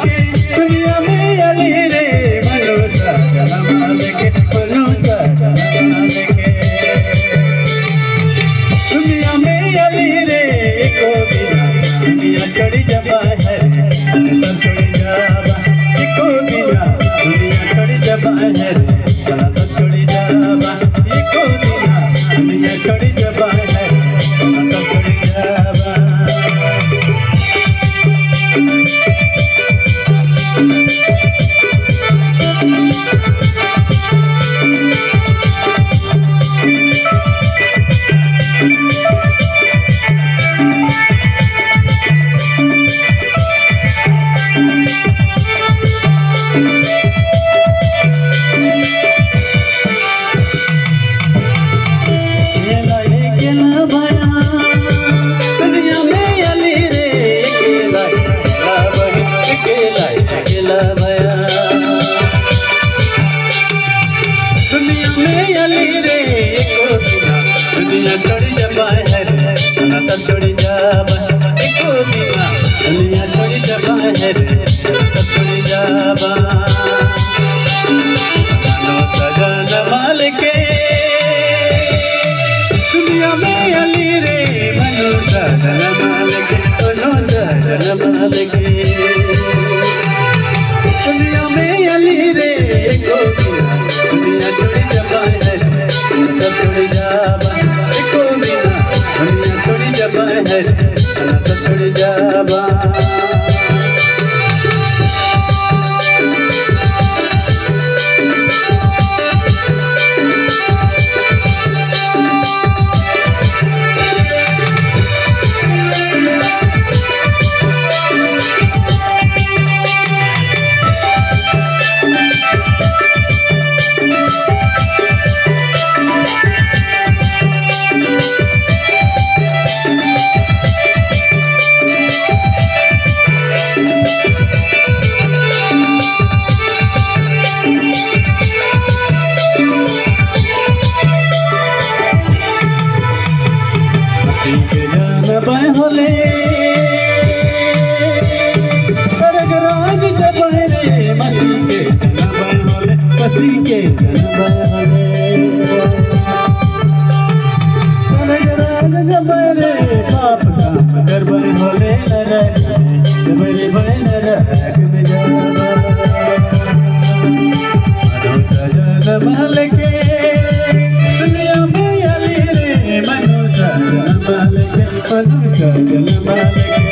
के दुनिया में अली रे मनुष्य जन्म के मनुष्य जन्म के दुनिया में अली रे को बिना दुनिया छोड़ी जबा है सब छोड़ी जाबा को बिना दुनिया छोड़ी जबा है सब छोड़ी जाबा को बिना दुनिया छोड़ी जबा है सब छोड़ी जाबा दुनिया में अली रे को बिना दुनिया छोड़ी जबा है सब छोड़ी जाबा को बिना दुनिया छोड़ी जबा है सब छोड़ी जाबा सजन माल के दुनिया में अली रे मनो सजन माल के मनो सजन माल के दुनिया में अली रे को बिना दुनिया छोड़ी जबा है सब छोड़ी जाबा को बिना दुनिया छोड़ी जबा है सब छोड़ी जाबा होले सरगराज जब रे मसी के जन्म होले मसी के जन्म होले सरगराज जब रे पाप काम कर होले नरक जब रे भय नरक में जावा जन्म के दुनिया में अली रे मनुष्य जन्म के मनुष्य जन्म के